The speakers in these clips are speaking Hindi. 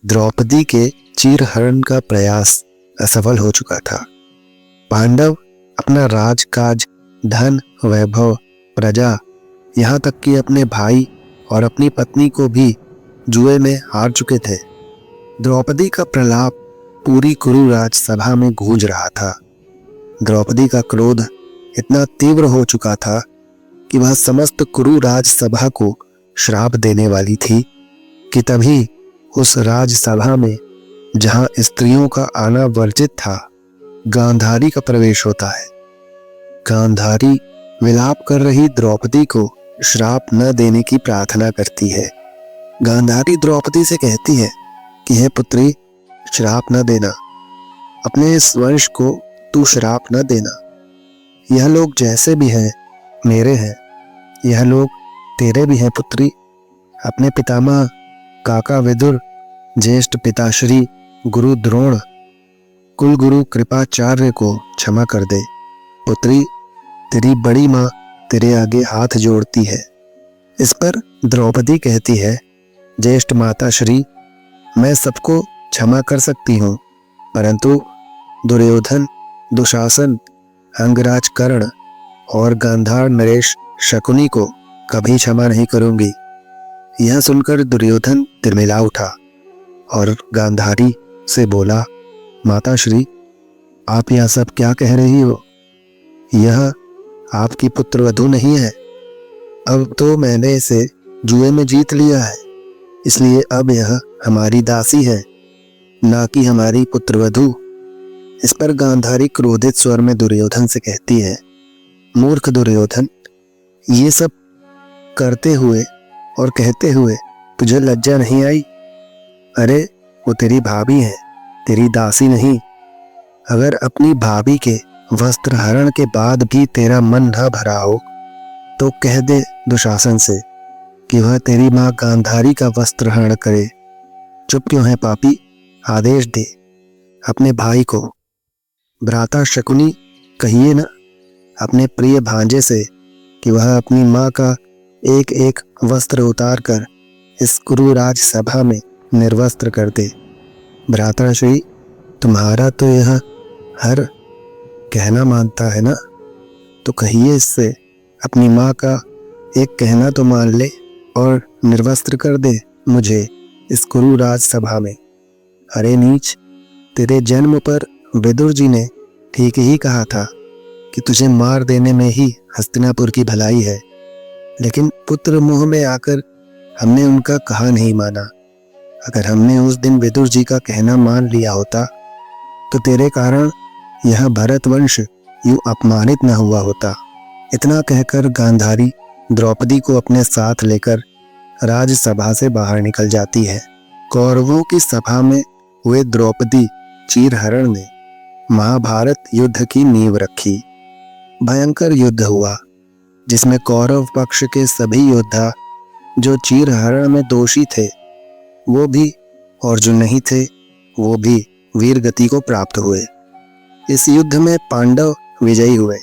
द्रौपदी के चीरहरण का प्रयास असफल हो चुका था। पांडव अपना राजकाज, धन, वैभव, प्रजा, यहाँ तक कि अपने भाई और अपनी पत्नी को भी जुए में हार चुके थे। द्रौपदी का प्रलाप पूरी कुरु राजसभा में गूंज रहा था। द्रौपदी का क्रोध इतना तीव्र हो चुका था कि वह समस्त कुरु राजसभा को श्राप देने वाली थी कि तभी उस राजसभा में, जहां स्त्रियों का आना वर्जित था, गांधारी का प्रवेश होता है। गांधारी विलाप कर रही द्रौपदी को श्राप न देने की प्रार्थना करती है। गांधारी द्रौपदी से कहती है कि हे पुत्री, श्राप न देना, अपने इस वंश को तू श्राप न देना। यह लोग जैसे भी हैं मेरे हैं, यह लोग तेरे भी हैं पुत्री। अपने पितामह काका विदुर, ज्येष्ठ पिताश्री गुरु द्रोण, कुल गुरु कृपाचार्य को क्षमा कर दे। पुत्री, तेरी बड़ी माँ तेरे आगे हाथ जोड़ती है। इस पर द्रौपदी कहती है, ज्येष्ठ माता श्री, मैं सबको क्षमा कर सकती हूँ, परंतु दुर्योधन, दुशासन, अंगराज कर्ण और गांधार नरेश शकुनी को कभी क्षमा नहीं करूंगी। यह सुनकर दुर्योधन तिरमिला उठा और गांधारी से बोला, माता श्री, आप यह सब क्या कह रही हो? यह आपकी पुत्रवधू नहीं है। अब तो मैंने इसे जुए में जीत लिया है, इसलिए अब यह हमारी दासी है, ना कि हमारी पुत्रवधू। इस पर गांधारी क्रोधित स्वर में दुर्योधन से कहती है, मूर्ख दुर्योधन, ये सब करते हुए और कहते हुए तुझे लज्जा नहीं आई? अरे, वो तेरी भाभी है, तेरी दासी नहीं। अगर अपनी भाभी के वस्त्र हरण के बाद भी तेरा मन न भरा हो तो कह दे दुशासन से कि वह तेरी माँ गांधारी का वस्त्र हरण करे। चुप क्यों है पापी? आदेश दे अपने भाई को। भ्राता शकुनी, कहिए ना अपने प्रिय भांजे से कि वह अपनी माँ का एक एक वस्त्र उतार कर इस कुरु राज सभा में निर्वस्त्र कर दे। भ्राताश्री, तुम्हारा तो यह हर कहना मानता है ना, तो कहिए इससे अपनी माँ का एक कहना तो मान ले और निर्वस्त्र कर दे मुझे इस कुरु राज सभा में। अरे नीच, तेरे जन्म पर विदुर जी ने ठीक ही कहा था कि तुझे मार देने में ही हस्तिनापुर की भलाई है, लेकिन पुत्र मोह में आकर हमने उनका कहा नहीं माना। अगर हमने उस दिन विदुर जी का कहना मान लिया होता तो तेरे कारण यह भरतवंश यूं अपमानित न हुआ होता। इतना कहकर गांधारी द्रौपदी को अपने साथ लेकर राजसभा से बाहर निकल जाती है। कौरवों की सभा में हुए द्रौपदी चीरहरण ने महाभारत युद्ध की नींव रखी। भयंकर युद्ध हुआ जिसमें कौरव पक्ष के सभी योद्धा जो चीरहरण में दोषी थे वो भी, और जो नहीं थे वो भी वीर गति को प्राप्त हुए। इस युद्ध में पांडव विजयी हुए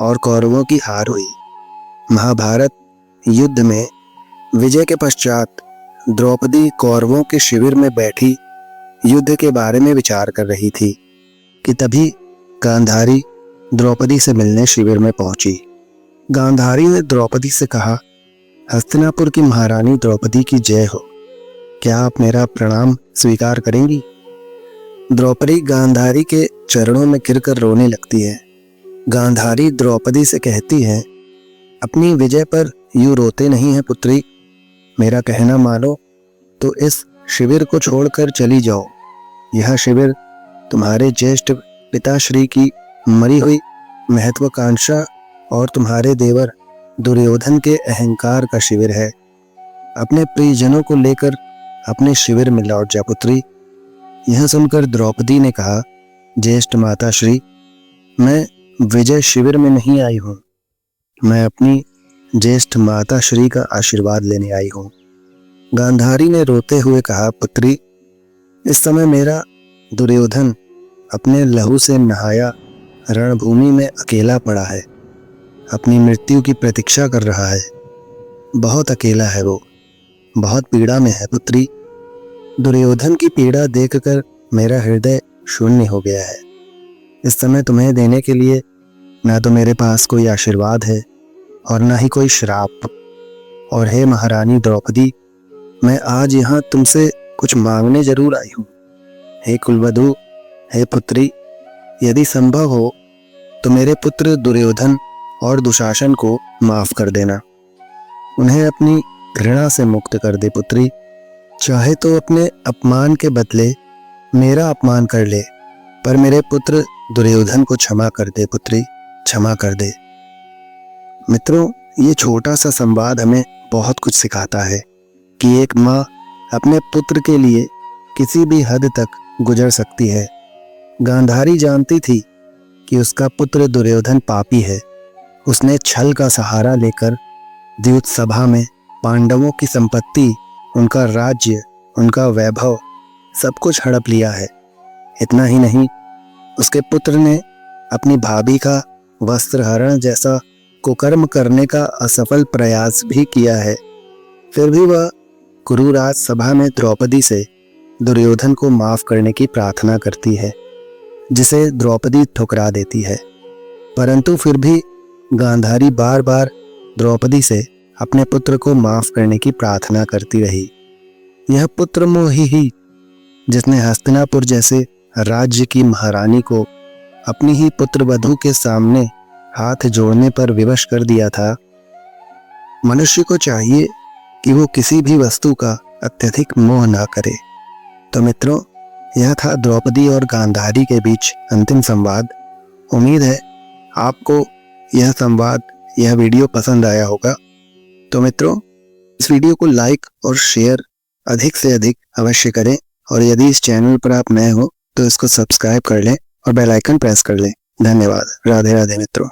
और कौरवों की हार हुई। महाभारत युद्ध में विजय के पश्चात द्रौपदी कौरवों के शिविर में बैठी युद्ध के बारे में विचार कर रही थी कि तभी गांधारी द्रौपदी से मिलने शिविर में पहुंची। गांधारी ने द्रौपदी से कहा, हस्तिनापुर की महारानी द्रौपदी की जय हो। क्या आप मेरा प्रणाम स्वीकार करेंगी? द्रौपदी गांधारी के चरणों में गिरकर रोने लगती है। गांधारी द्रौपदी से कहती है, अपनी विजय पर यूं रोते नहीं है पुत्री, मेरा कहना मानो तो इस शिविर को छोड़कर चली जाओ। यह शिविर तुम्हारे ज्येष्ठ पिताश्री की मरी हुई महत्वाकांक्षा और तुम्हारे देवर दुर्योधन के अहंकार का शिविर है। अपने प्रियजनों को लेकर अपने शिविर में लौट जा पुत्री। यह सुनकर द्रौपदी ने कहा, ज्येष्ठ माता श्री, मैं विजय शिविर में नहीं आई हूँ, मैं अपनी ज्येष्ठ माता श्री का आशीर्वाद लेने आई हूँ। गांधारी ने रोते हुए कहा, पुत्री, इस समय मेरा दुर्योधन अपने लहू से नहाया रणभूमि में अकेला पड़ा है, अपनी मृत्यु की प्रतीक्षा कर रहा है। बहुत अकेला है वो, बहुत पीड़ा में है पुत्री। दुर्योधन की पीड़ा देखकर मेरा हृदय शून्य हो गया है। इस समय तुम्हें देने के लिए ना तो मेरे पास कोई आशीर्वाद है और ना ही कोई श्राप। और हे महारानी द्रौपदी, मैं आज यहाँ तुमसे कुछ मांगने जरूर आई हूँ। हे कुलवधु, हे पुत्री, यदि संभव हो तो मेरे पुत्र दुर्योधन और दुशासन को माफ कर देना। उन्हें अपनी घृणा से मुक्त कर दे पुत्री। चाहे तो अपने अपमान के बदले मेरा अपमान कर ले, पर मेरे पुत्र दुर्योधन को क्षमा कर दे पुत्री, क्षमा कर दे। मित्रों, ये छोटा सा संवाद हमें बहुत कुछ सिखाता है कि एक माँ अपने पुत्र के लिए किसी भी हद तक गुजर सकती है। गांधारी जानती थी कि उसका पुत्र दुर्योधन पापी है। उसने छल का सहारा लेकर द्यूत सभा में पांडवों की संपत्ति, उनका राज्य, उनका वैभव सब कुछ हड़प लिया है। इतना ही नहीं, उसके पुत्र ने अपनी भाभी का वस्त्रहरण जैसा कुकर्म करने का असफल प्रयास भी किया है। फिर भी वह कुरुराज सभा में द्रौपदी से दुर्योधन को माफ करने की प्रार्थना करती है, जिसे द्रौपदी ठुकरा देती है। परंतु फिर भी गांधारी बार बार द्रौपदी से अपने पुत्र को माफ करने की प्रार्थना करती रही। यह पुत्र मोही ही, जिसने हस्तिनापुर जैसे राज्य की महारानी को अपनी ही पुत्र वधू के सामने हाथ जोड़ने पर विवश कर दिया था। मनुष्य को चाहिए कि वो किसी भी वस्तु का अत्यधिक मोह ना करे। तो मित्रों, यह था द्रौपदी और गांधारी के बीच अंतिम संवाद। उम्मीद है आपको यह संवाद, यह वीडियो पसंद आया होगा। तो मित्रों, इस वीडियो को लाइक और शेयर अधिक से अधिक अवश्य करें, और यदि इस चैनल पर आप नए हो तो इसको सब्सक्राइब कर लें और बेल आइकन प्रेस कर लें। धन्यवाद। राधे राधे मित्रों।